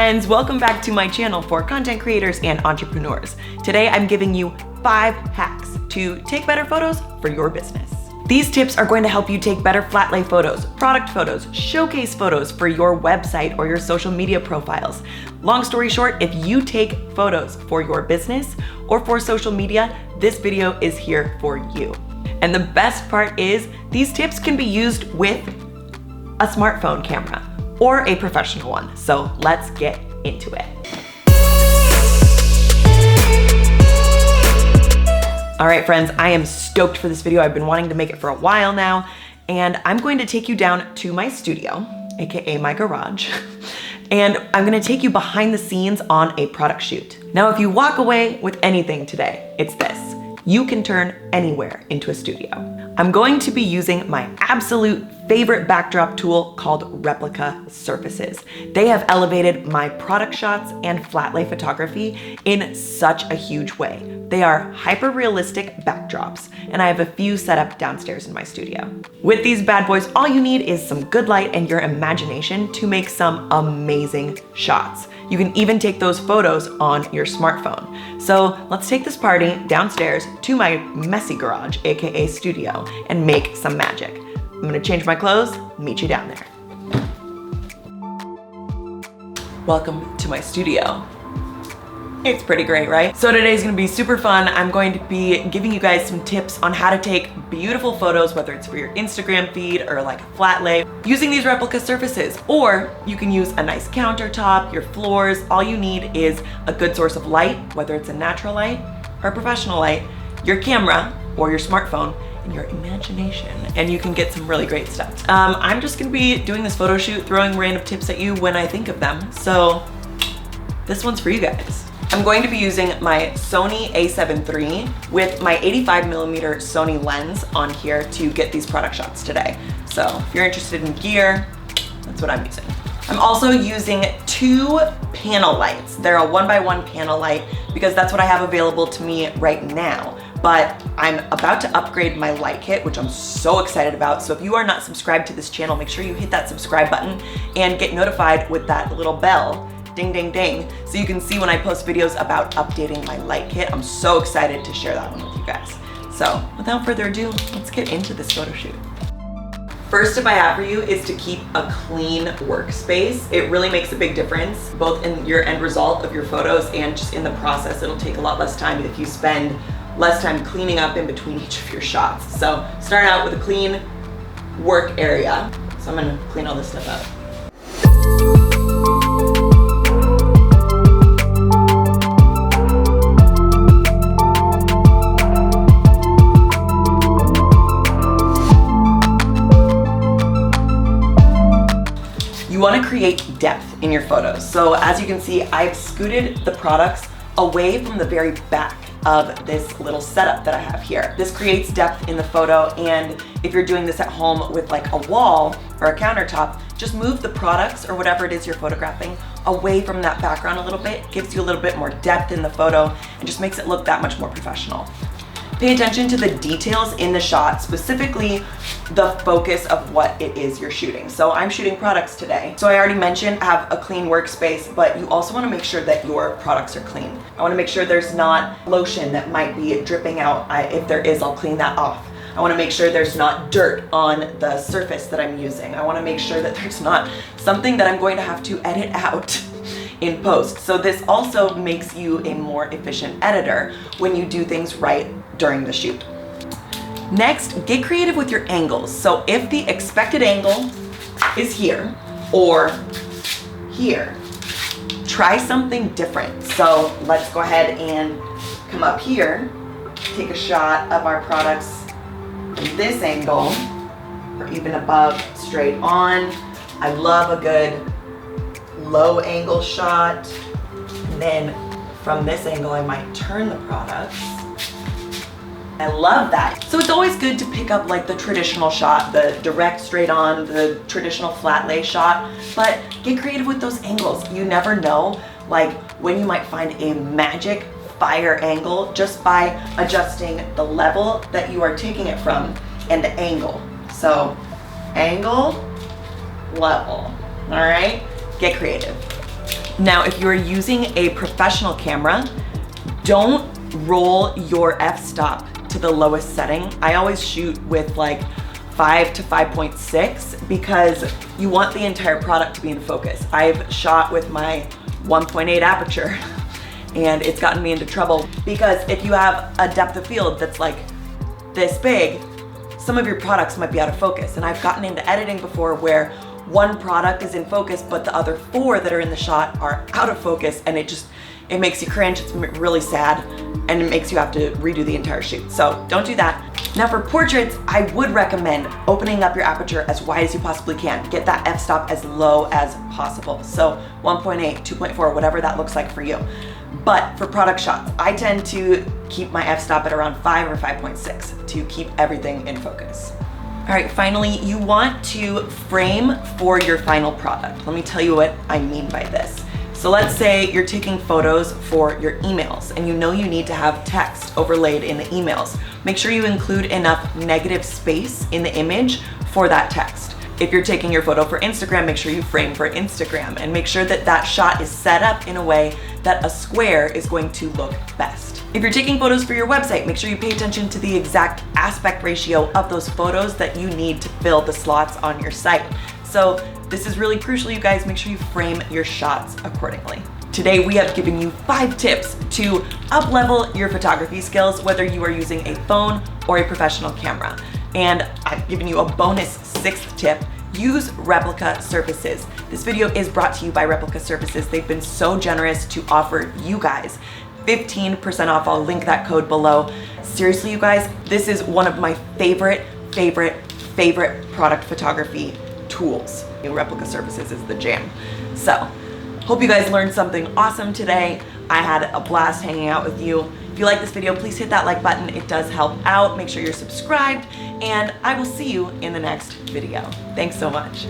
friends, welcome back to my channel for content creators and entrepreneurs. Today I'm giving you 5 hacks to take better photos for your business. These tips are going to help you take better flat lay photos, product photos, showcase photos for your website or your social media profiles. Long story short, if you take photos for your business or for social media, this video is here for you. And the best part is these tips can be used with a smartphone camera or a professional one. So let's get into it. All right, friends, I am stoked for this video. I've been wanting to make it for a while now, and I'm going to take you down to my studio, AKA my garage, and I'm gonna take you behind the scenes on a product shoot. Now, if you walk away with anything today, it's this. You can turn anywhere into a studio. I'm going to be using my absolute favorite backdrop tool called Replica Surfaces. They have elevated my product shots and flat lay photography in such a huge way. They are hyper-realistic backdrops, and I have a few set up downstairs in my studio. With these bad boys, all you need is some good light and your imagination to make some amazing shots. You can even take those photos on your smartphone. So let's take this party downstairs to my messy garage, AKA studio, and make some magic. I'm gonna change my clothes, meet you down there. Welcome to my studio. It's pretty great, right? So today's gonna be super fun. I'm going to be giving you guys some tips on how to take beautiful photos, whether it's for your Instagram feed or like a flat lay, using these replica surfaces. Or you can use a nice countertop, your floors. All you need is a good source of light, whether it's a natural light or a professional light, your camera or your smartphone, and your imagination, and you can get some really great stuff. I'm just gonna be doing this photo shoot, throwing random tips at you when I think of them. So this one's for you guys. I'm going to be using my Sony a7 III with my 85mm Sony lens on here to get these product shots today. So if you're interested in gear, that's what I'm using. I'm also using 2 panel lights. They're a 1x1 panel light because that's what I have available to me right now. But I'm about to upgrade my light kit, which I'm so excited about. So if you are not subscribed to this channel, make sure you hit that subscribe button and get notified with that little bell, ding, ding, ding, so you can see when I post videos about updating my light kit. I'm so excited to share that one with you guys. So without further ado, let's get into this photo shoot. First tip I have for you is to keep a clean workspace. It really makes a big difference, both in your end result of your photos and just in the process. It'll take a lot less time if you spend less time cleaning up in between each of your shots. So start out with a clean work area. So I'm gonna clean all this stuff up. You want to create depth in your photos. So as you can see, I've scooted the products away from the very back of this little setup that I have here. This creates depth in the photo, and if you're doing this at home with like a wall or a countertop, just move the products or whatever it is you're photographing away from that background a little bit. Gives you a little bit more depth in the photo and just makes it look that much more professional. Pay attention to the details in the shot, specifically the focus of what it is you're shooting. So I'm shooting products today. So I already mentioned have a clean workspace, but you also wanna make sure that your products are clean. I wanna make sure there's not lotion that might be dripping out. If there is, I'll clean that off. I wanna make sure there's not dirt on the surface that I'm using. I wanna make sure that there's not something that I'm going to have to edit out in post. So this also makes you a more efficient editor when you do things right during the shoot. Next, get creative with your angles. So if the expected angle is here or here, try something different. So let's go ahead and come up here, take a shot of our products from this angle or even above, straight on. I love a good low angle shot. And then from this angle, I might turn the products. I love that. So it's always good to pick up like the traditional shot, the direct straight on, the traditional flat lay shot, but get creative with those angles. You never know like when you might find a magic fire angle just by adjusting the level that you are taking it from and the angle. So angle, level, all right? Get creative. Now, if you're using a professional camera, don't roll your f-stop to the lowest setting. I always shoot with like 5 to 5.6 because you want the entire product to be in focus. I've shot with my 1.8 aperture and it's gotten me into trouble because if you have a depth of field that's like this big, some of your products might be out of focus. And I've gotten into editing before where one product is in focus, but the other 4 that are in the shot are out of focus, and it makes you cringe. It's really sad, and it makes you have to redo the entire shoot. So don't do that. Now for portraits, I would recommend opening up your aperture as wide as you possibly can. Get that f-stop as low as possible. So 1.8, 2.4, whatever that looks like for you. But for product shots, I tend to keep my f-stop at around 5 or 5.6 to keep everything in focus. All right, finally, you want to frame for your final product. Let me tell you what I mean by this. So let's say you're taking photos for your emails and you know you need to have text overlaid in the emails. Make sure you include enough negative space in the image for that text. If you're taking your photo for Instagram, make sure you frame for Instagram and make sure that that shot is set up in a way that a square is going to look best. If you're taking photos for your website, make sure you pay attention to the exact aspect ratio of those photos that you need to fill the slots on your site. So this is really crucial, you guys. Make sure you frame your shots accordingly. Today, we have given you 5 tips to up-level your photography skills, whether you are using a phone or a professional camera. And I've given you a bonus 6th tip. Use replica surfaces. This video is brought to you by Replica Surfaces. They've been so generous to offer you guys 15% off. I'll link that code below. Seriously, you guys, this is one of my favorite product photography tools. Replica Surfaces is the jam. So, hope you guys learned something awesome today. I had a blast hanging out with you. If you like this video, please hit that like button. It does help out. Make sure you're subscribed, and I will see you in the next video. Thanks so much.